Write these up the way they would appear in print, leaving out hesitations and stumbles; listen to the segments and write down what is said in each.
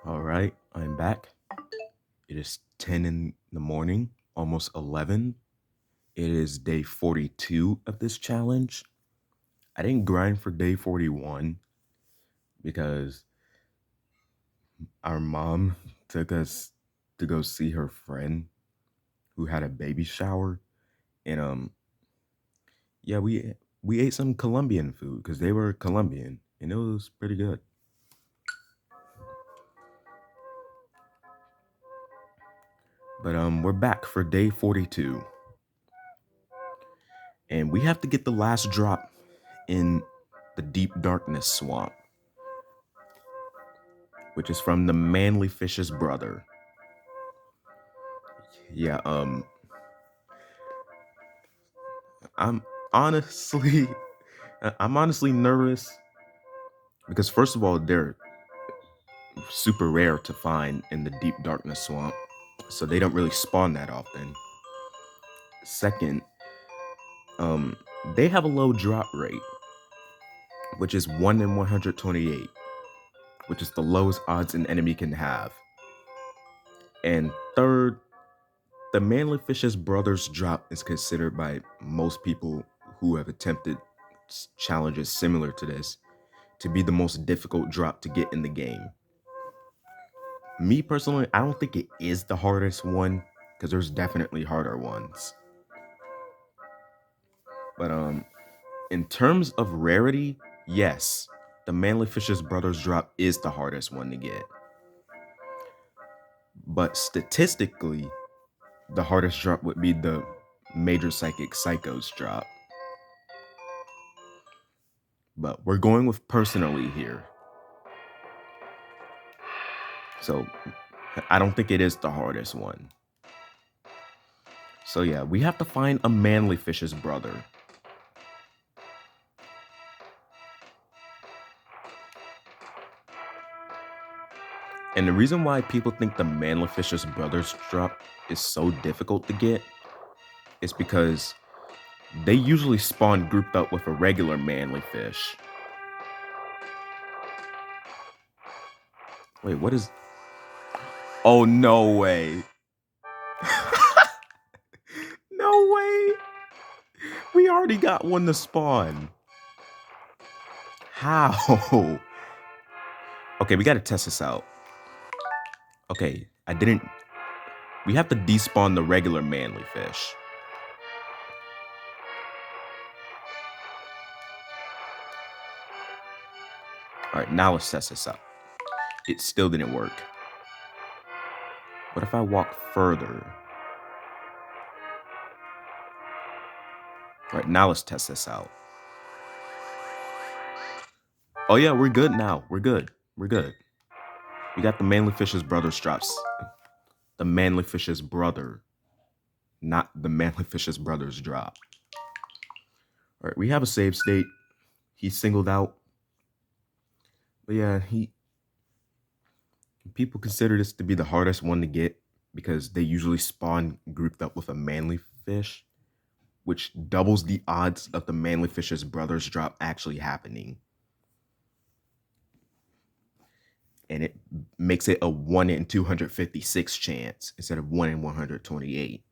All right, I'm back. It is 10 in the morning, almost 11. It is day 42 of this challenge. I didn't grind for day 41 because our mom took us to go see her friend who had a baby shower. And yeah, we ate some Colombian food because they were Colombian and it was pretty good. But we're back for day 42. And we have to get the last drop in the deep darkness swamp, which is from the manly fish's brother. Yeah, I'm honestly I'm honestly nervous because first of all, they're super rare to find in the deep darkness swamp. So they don't really spawn that often. Second, um they have a low drop rate, which is 1 in 128, which is the lowest odds an enemy can have. And third, the manly fish's brother's drop is considered by most people who have attempted challenges similar to this to be the most difficult drop to get in the game. Me personally, I don't think it is the hardest one because there's definitely harder ones. But in terms of rarity, yes, the manly fish's brother's drop is the hardest one to get. But statistically, the hardest drop would be the major psychic psychos drop. But we're going with personally here. So I don't think it is the hardest one. So yeah, we have to find a manly fish's brother. And the reason why people think the manly fish's brother's drop is so difficult to get is because they usually spawn grouped up with a regular manly fish. Wait, what is... Oh, no way. No way. We already got one to spawn. How? Okay, we gotta test this out. Okay, I didn't... We have to despawn the regular manly fish. All right, now let's test this out. It still didn't work. What if I walk further? All right, now let's test this out. Oh yeah, we're good now. We're good. We're good. We got the manly fish's brother's drops. The manly fish's brother, not the manly fish's brother's drop. All right, we have a save state. He's singled out. But yeah, people consider this to be the hardest one to get because they usually spawn grouped up with a manly fish, which doubles the odds of the manly fish's brother's drop actually happening. And it makes it a 1 in 256 chance instead of 1 in 128.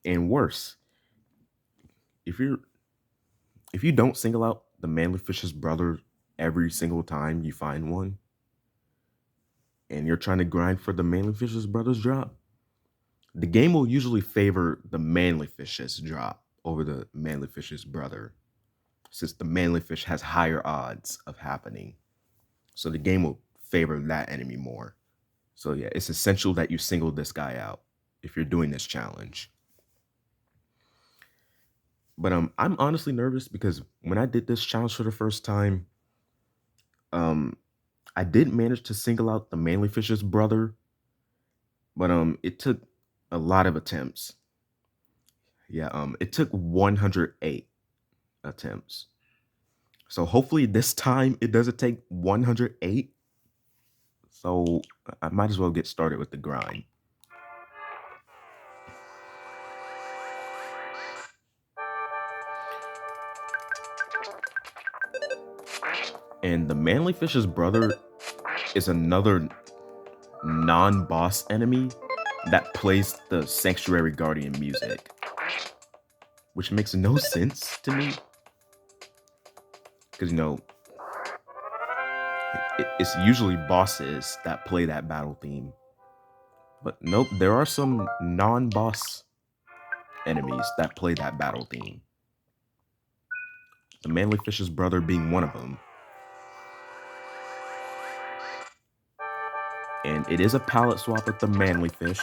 And worse, if you don't single out the manly fish's brother every single time you find one, and you're trying to grind for the manly fish's brother's drop, the game will usually favor the manly fish's drop over the manly fish's brother, since the manly fish has higher odds of happening. So the game will favor that enemy more. So yeah, it's essential that you single this guy out if you're doing this challenge. But I'm honestly nervous because when I did this challenge for the first time, um, I did manage to single out the manly fish's brother, but it took a lot of attempts. Yeah, it took 108 attempts. So hopefully this time it doesn't take 108. So I might as well get started with the grind. And the manly fish's brother is another non-boss enemy that plays the Sanctuary Guardian music, which makes no sense to me. Because, it's usually bosses that play that battle theme. But nope, there are some non-boss enemies that play that battle theme. The manly fish's brother being one of them. And it is a palette swap with the manly fish.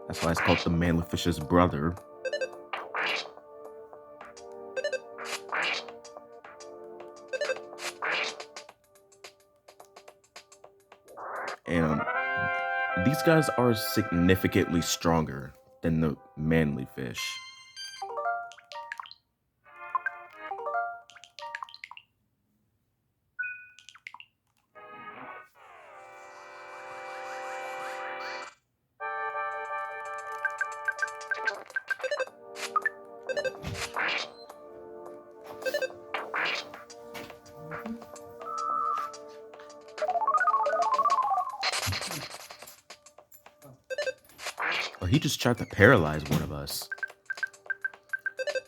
That's why it's called the manly fish's brother. And these guys are significantly stronger than the manly fish. Oh, he just tried to paralyze one of us.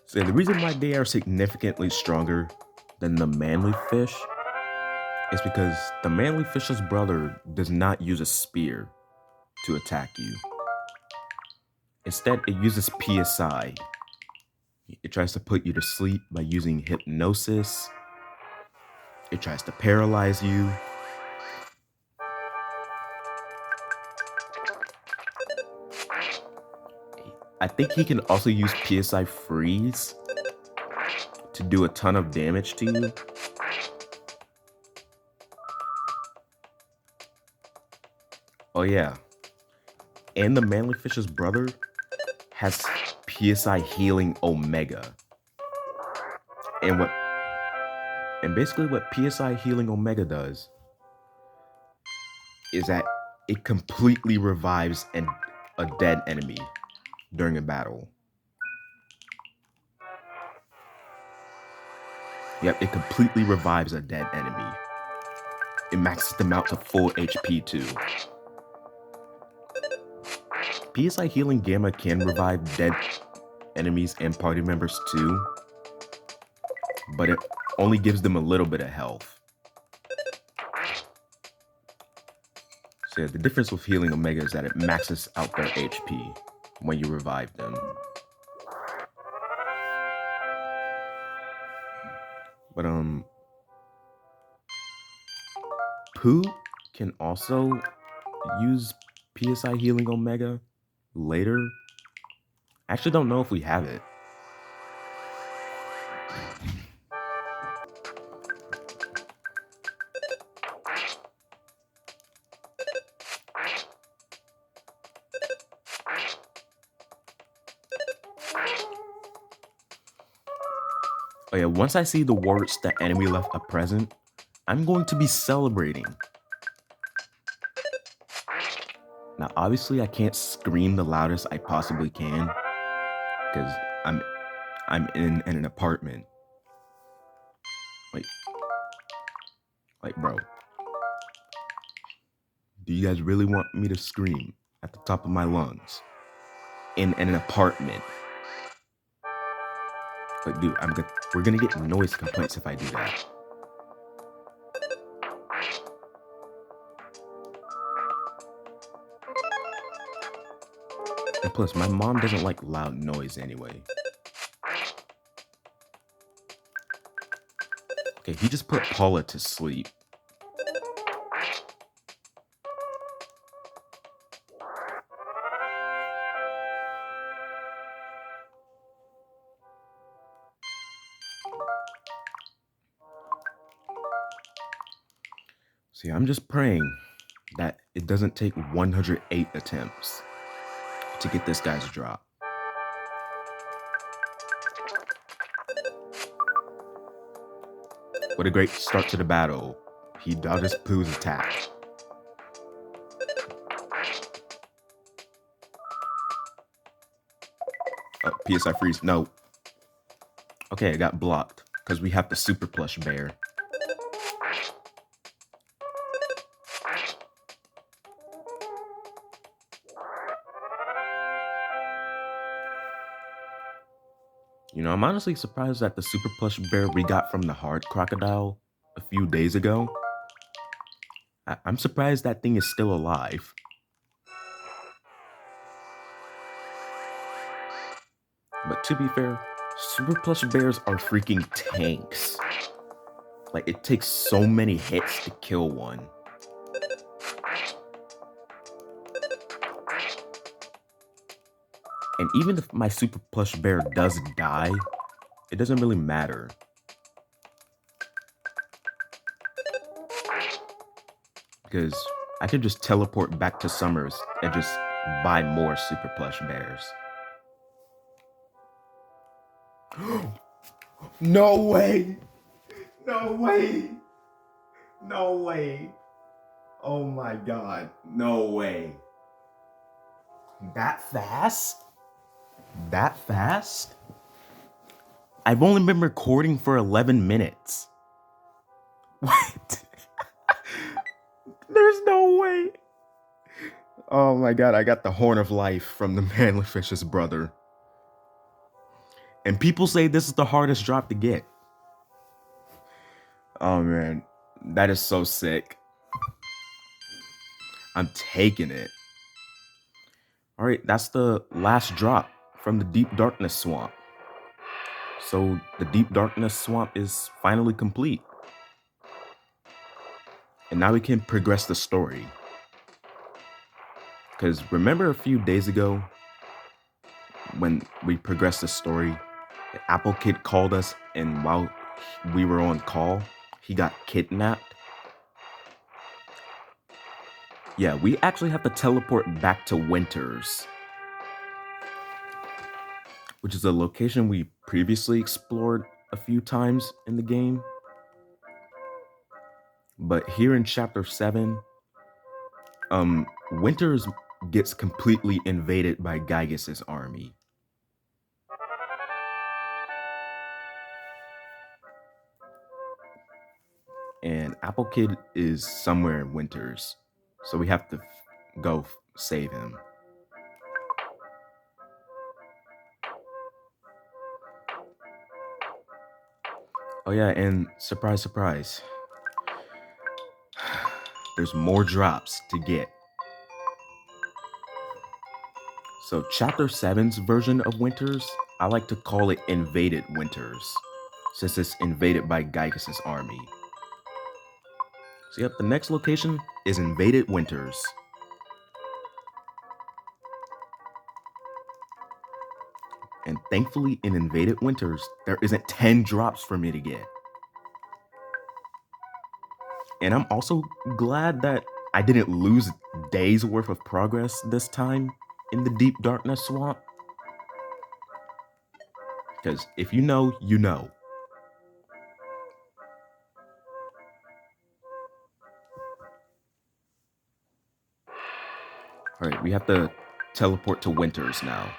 So the reason why they are significantly stronger than the manly fish is because the manly fish's brother does not use a spear to attack you. Instead, it uses PSI. It tries to put you to sleep by using hypnosis. It tries to paralyze you. I think he can also use PSI freeze to do a ton of damage to you. Oh yeah. And the manly fish's brother has PSI healing Omega. And basically what PSI healing Omega does is that it completely revives a dead enemy during a battle. Yep, it completely revives a dead enemy. It maxes them out to full HP too. PSI Healing Gamma can revive dead enemies and party members too, but it only gives them a little bit of health. So yeah, the difference with Healing Omega is that it maxes out their HP when you revive them. But Pooh can also use PSI Healing Omega later. I actually don't know if we have it. Oh yeah, once I see the words "the enemy left a present," I'm going to be celebrating. Now, obviously, I can't scream the loudest I possibly can because I'm in an apartment. Like, bro, do you guys really want me to scream at the top of my lungs in an apartment? Like, dude, we're gonna get noise complaints if I do that. And plus, my mom doesn't like loud noise anyway. Okay, he just put Paula to sleep. See, I'm just praying that it doesn't take 108 attempts to get this guy's drop. What a great start to the battle. He dodges Pooh's attack. Oh, PSI freeze. No. Okay, I got blocked because we have the super plush bear. I'm honestly surprised that the super plush bear we got from the hard crocodile a few days ago, I'm surprised that thing is still alive. But to be fair, super plush bears are freaking tanks. Like, it takes so many hits to kill one. And even if my super plush bear does die, it doesn't really matter. Because I can just teleport back to Summers and just buy more super plush bears. No way! No way! No way! Oh my god, no way. That fast? That fast? I've only been recording for 11 minutes. What? There's no way. Oh my god, I got the horn of life from the manlyfish's brother. And people say this is the hardest drop to get. Oh man, that is so sick. I'm taking it. All right, that's the last drop from the Deep Darkness Swamp. So the Deep Darkness Swamp is finally complete. And now we can progress the story. Because remember a few days ago when we progressed the story, the Apple Kid called us, and while we were on call, he got kidnapped? Yeah, we actually have to teleport back to Winters, which is a location we previously explored a few times in the game. But here in Chapter 7, Winters gets completely invaded by Gygas's army. And Apple Kid is somewhere in Winters, so we have to go save him. Oh yeah, and surprise, surprise, there's more drops to get. So Chapter 7's version of Winters, I like to call it Invaded Winters, since it's invaded by Gygas's army. So yep, the next location is Invaded Winters. And thankfully in Invaded Winters, there isn't 10 drops for me to get. And I'm also glad that I didn't lose days worth of progress this time in the Deep Darkness Swamp. Because if you know, you know. All right, we have to teleport to Winters now.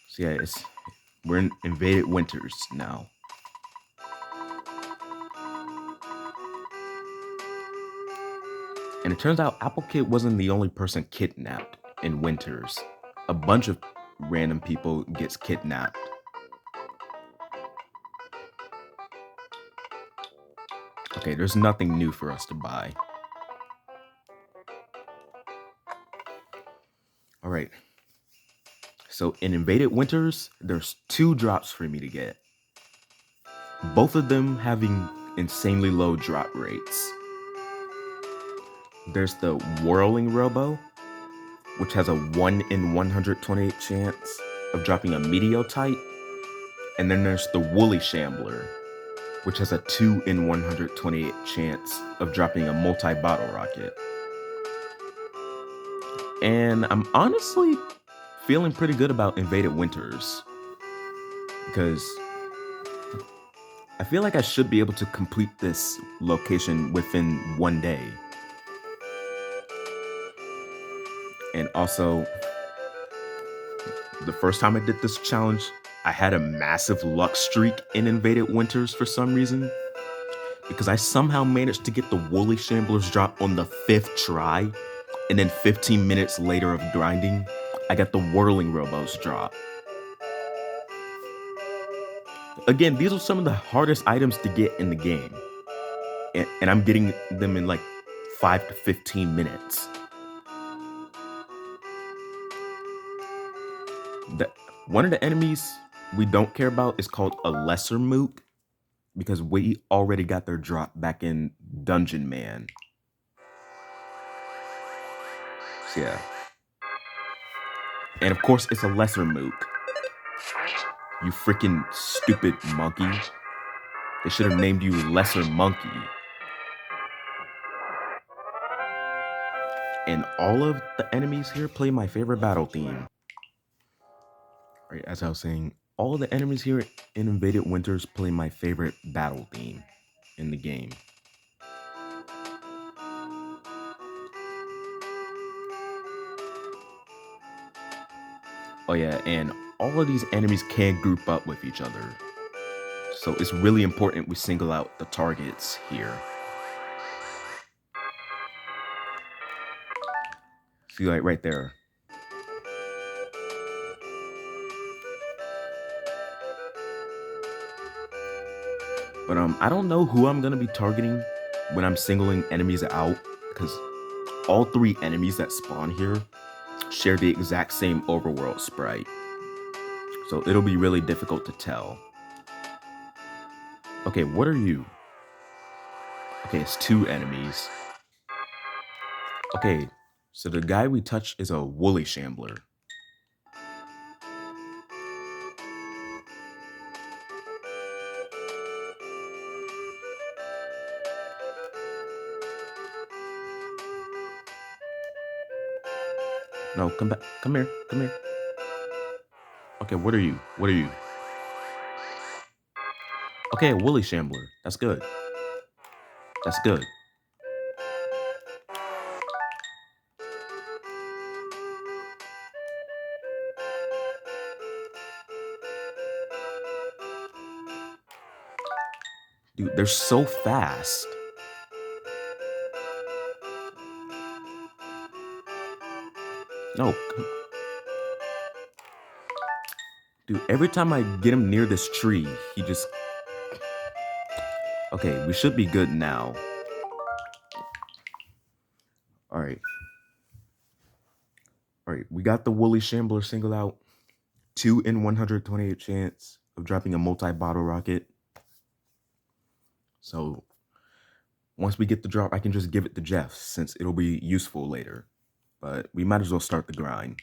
So yeah, we're in Invaded Winters now. And it turns out Apple Kid wasn't the only person kidnapped in Winters. A bunch of random people gets kidnapped. Okay, there's nothing new for us to buy. All right. So in Invaded Winters, there's 2 drops for me to get. Both of them having insanely low drop rates. There's the Whirling Robo, which has a 1 in 128 chance of dropping a Meteorite. And then there's the Woolly Shambler, which has a 2 in 128 chance of dropping a multi-bottle rocket. And I'm honestly feeling pretty good about Invaded Winters, because I feel like I should be able to complete this location within 1 day. And also, the first time I did this challenge, I had a massive luck streak in Invaded Winters for some reason, because I somehow managed to get the Woolly Shamblers drop on the 5th try, and then 15 minutes later of grinding, I got the Whirling Robos drop. Again, these are some of the hardest items to get in the game, and I'm getting them in like 5 to 15 minutes. One of the enemies we don't care about is called a Lesser Mook, because we already got their drop back in Dungeon Man. So yeah. And of course, it's a Lesser Mook. You freaking stupid monkey. They should have named you Lesser Monkey. And all of the enemies here play my favorite battle theme. Right, as I was saying, all of the enemies here in Invaded Winters play my favorite battle theme in the game. Oh yeah, and all of these enemies can group up with each other. So it's really important we single out the targets here. See, like right there. But I don't know who I'm gonna be targeting when I'm singling enemies out, because all 3 enemies that spawn here share the exact same overworld sprite. So it'll be really difficult to tell. Okay, what are you? Okay, it's 2 enemies. Okay, so the guy we touched is a Woolly Shambler. No, come back. Come here. Come here. Okay, what are you? What are you? Okay, a Woolly Shambler. That's good. That's good. Dude, they're so fast. No. Dude, every time I get him near this tree, he just... Okay, we should be good now. Alright. Alright, we got the Woolly Shambler single out. 2 in 128 chance of dropping a multi-bottle rocket. So, once we get the drop, I can just give it to Jeff, since it'll be useful later. But we might as well start the grind.